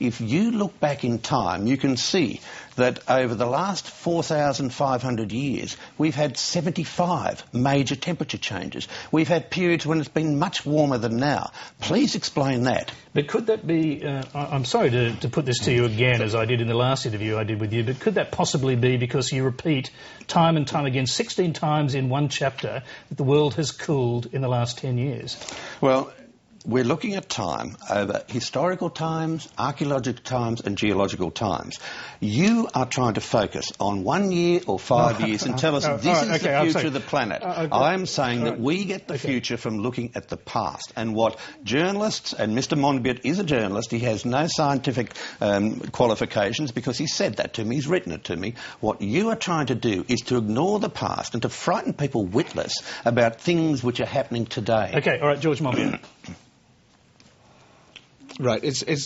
if you look back in time, you can see that over the last 4,500 years, we've had 75 major temperature changes. We've had periods when it's been much warmer than now. Please explain that. But could that be, I'm sorry to put this to you again, as I did in the last interview I did with you, but could that possibly be because you repeat time and time again, 16 times in one chapter, that the world has cooled in the last 10 years? Well, we're looking at time over historical times, archaeological times and geological times. You are trying to focus on 1 year or 5 years and tell us this is the future of the planet. I am saying that we get the future from looking at the past. And what journalists, and Mr Monbiot is a journalist, he has no scientific qualifications because he said that to me, he's written it to me. What you are trying to do is to ignore the past and to frighten people witless about things which are happening today. OK, all right, George Monbiot. Right,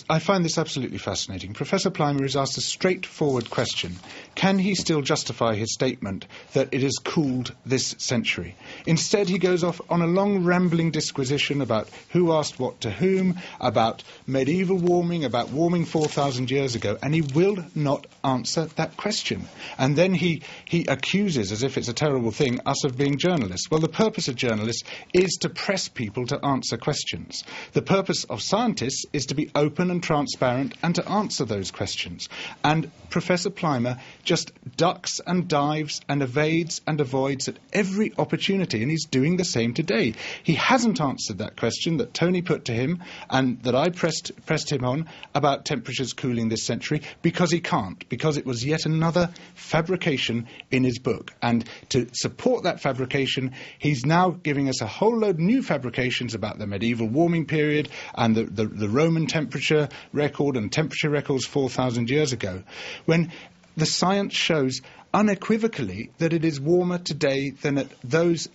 I find this absolutely fascinating. Professor Plimer is asked a straightforward question. Can he still justify his statement that it has cooled this century? Instead, he goes off on a long rambling disquisition about who asked what to whom, about medieval warming, about warming 4,000 years ago, and he will not answer that question. And then he accuses, as if it's a terrible thing, us of being journalists. Well, the purpose of journalists is to press people to answer questions. The purpose of scientists is to be open and transparent and to answer those questions. And Professor Plimer just ducks and dives and evades and avoids at every opportunity, and he's doing the same today. He hasn't answered that question that Tony put to him and that I pressed him on about temperatures cooling this century, because he can't, because it was yet another fabrication in his book. And to support that fabrication, he's now giving us a whole load of new fabrications about the medieval warming period and the Roman temperature record and temperature records 4,000 years ago, when the science shows unequivocally that it is warmer today than at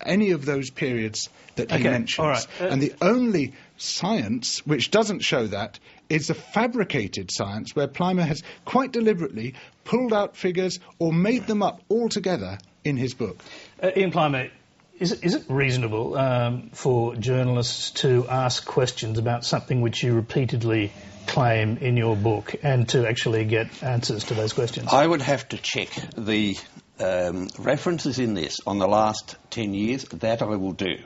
any of those periods that he mentions. All right. And the only science which doesn't show that is a fabricated science where Plimer has quite deliberately pulled out figures or made them up altogether in his book. Ian Plimer, is it reasonable for journalists to ask questions about something which you repeatedly claim in your book and to actually get answers to those questions? I would have to check the references in this on the last 10 years. That I will do.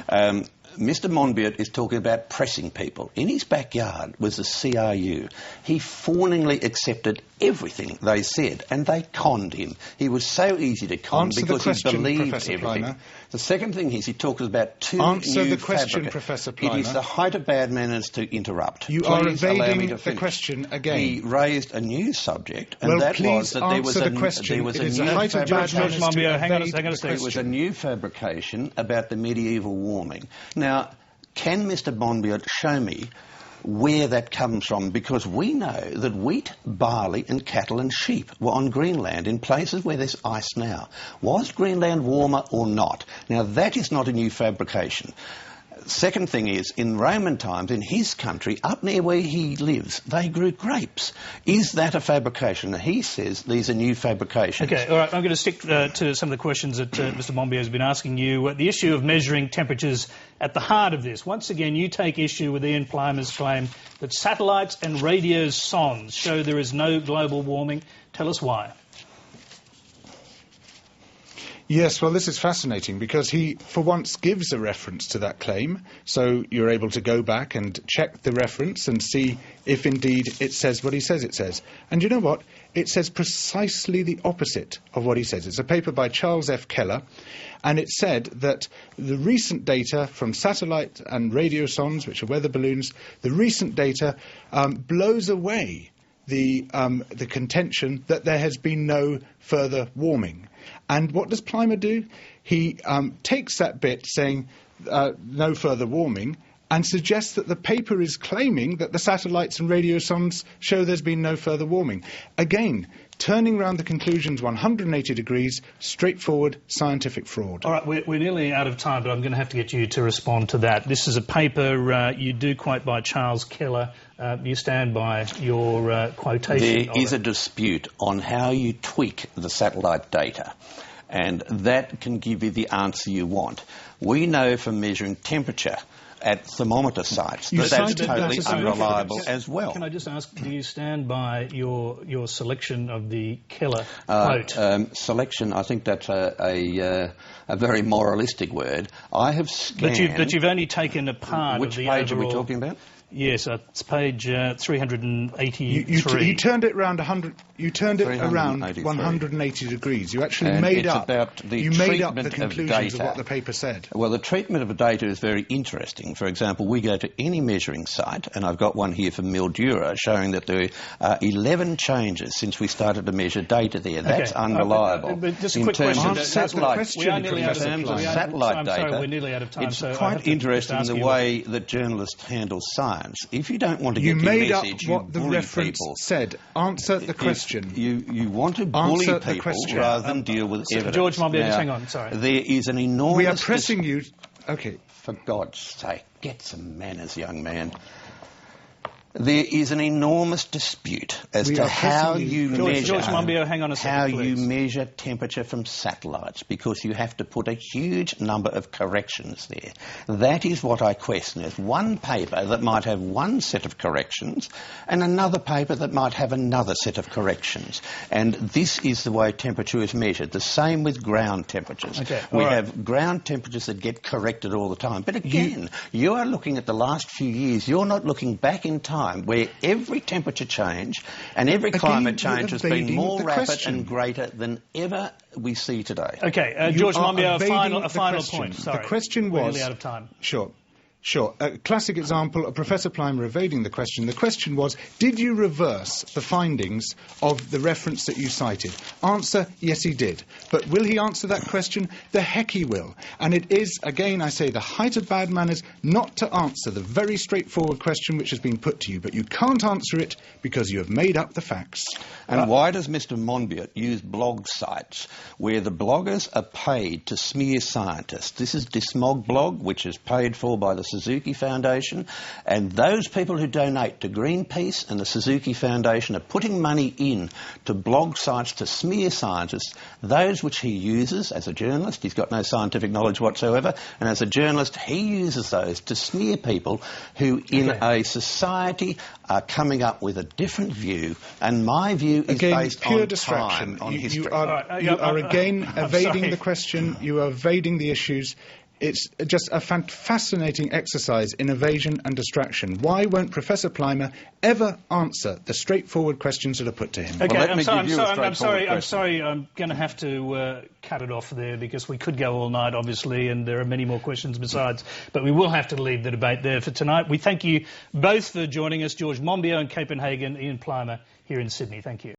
Mr Monbiot is talking about pressing people. In his backyard was the CRU. He fawningly accepted everything they said, and they conned him. He was so easy to con because he believed everything. Plimer. The second thing is he talks about two Answer new the question, Professor Plimer. It is the height of bad manners to interrupt. You are evading the question again. He raised a new subject, and that was that there was a new fabrication about the medieval warming. Now, can Mr Monbiot show me where that comes from? Because we know that wheat, barley and cattle and sheep were on Greenland in places where there's ice now. Was Greenland warmer or not? Now, that is not a new fabrication. Second thing is, in Roman times, in his country, up near where he lives, they grew grapes. Is that a fabrication? He says these are new fabrications. OK, all right, I'm going to stick to some of the questions that Mr Monbiot has been asking you. The issue of measuring temperatures at the heart of this. Once again, you take issue with Ian Plimer's claim that satellites and radio sondes show there is no global warming. Tell us why. Yes, well, this is fascinating because he, for once, gives a reference to that claim. So you're able to go back and check the reference and see if indeed it says what he says it says. And you know what? It says precisely the opposite of what he says. It's a paper by Charles F. Keller, and it said that the recent data from satellite and radio sondes, which are weather balloons, the recent data blows away the contention that there has been no further warming. And what does Plimer do? He takes that bit saying no further warming and suggests that the paper is claiming that the satellites and radio sondes show there's been no further warming. Again, turning around the conclusions 180 degrees, straightforward scientific fraud. All right, we're nearly out of time, but I'm going to have to get you to respond to that. This is a paper you do quote by Charles Keller. You stand by your quotation. There is a dispute on how you tweak the satellite data, and that can give you the answer you want. We know from measuring temperature at thermometer sites. You That's cited totally that as a unreliable reference. as well. Can I just ask, do you stand by your selection of the Keller quote? Selection, I think that's a very moralistic word. I have scanned... But you've only taken a part Which of the page overall... are we talking about? Yes, it's page 383. You turned it around 100. You turned it around 180 degrees. You actually made up the conclusions of what the paper said. Well, the treatment of the data is very interesting. For example, we go to any measuring site, and I've got one here from Mildura showing that there are 11 changes since we started to measure data there. That's unreliable. But just a quick question. We are nearly out of time. Satellite data. Sorry, we're nearly out of time. It's so quite interesting the way that journalists handle science. If you don't want to get your message, you made up what the reference said. Answer the question. You want to bully people rather than deal with evidence. George Monbiot, just hang on. Sorry. There is an enormous... We are pressing you... OK. For God's sake, get some manners, young man. There is an enormous dispute as to how you measure temperature from satellites, because you have to put a huge number of corrections there. That is what I question. There's one paper that might have one set of corrections and another paper that might have another set of corrections. And this is the way temperature is measured. The same with ground temperatures. We have ground temperatures that get corrected all the time. But again, you are looking at the last few years. You're not looking back in time, where every temperature change and every climate change has been more rapid and greater than ever we see today. OK, George Monbiot, a final point. Sorry, the question was... We're nearly out of time. Sure. A classic example of Professor Plimer evading the question. The question was, did you reverse the findings of the reference that you cited? Answer, yes, he did. But will he answer that question? The heck he will. And it is, again, I say, the height of bad manners not to answer the very straightforward question which has been put to you. But you can't answer it because you have made up the facts. And why does Mr. Monbiot use blog sites where the bloggers are paid to smear scientists? This is Dismog blog, which is paid for by the Suzuki Foundation, and those people who donate to Greenpeace and the Suzuki Foundation are putting money in to blog sites to smear scientists, those which he uses as a journalist. He's got no scientific knowledge whatsoever, and as a journalist he uses those to smear people who in a society are coming up with a different view, and my view is based pure on distraction. time, on history. You are again evading the question, you are evading the issues. It's just a fascinating exercise in evasion and distraction. Why won't Professor Plimer ever answer the straightforward questions that are put to him? OK, I'm sorry, I'm going to have to cut it off there because we could go all night, obviously, and there are many more questions besides. But we will have to leave the debate there for tonight. We thank you both for joining us, George Monbiot in Copenhagen, Ian Plimer here in Sydney. Thank you.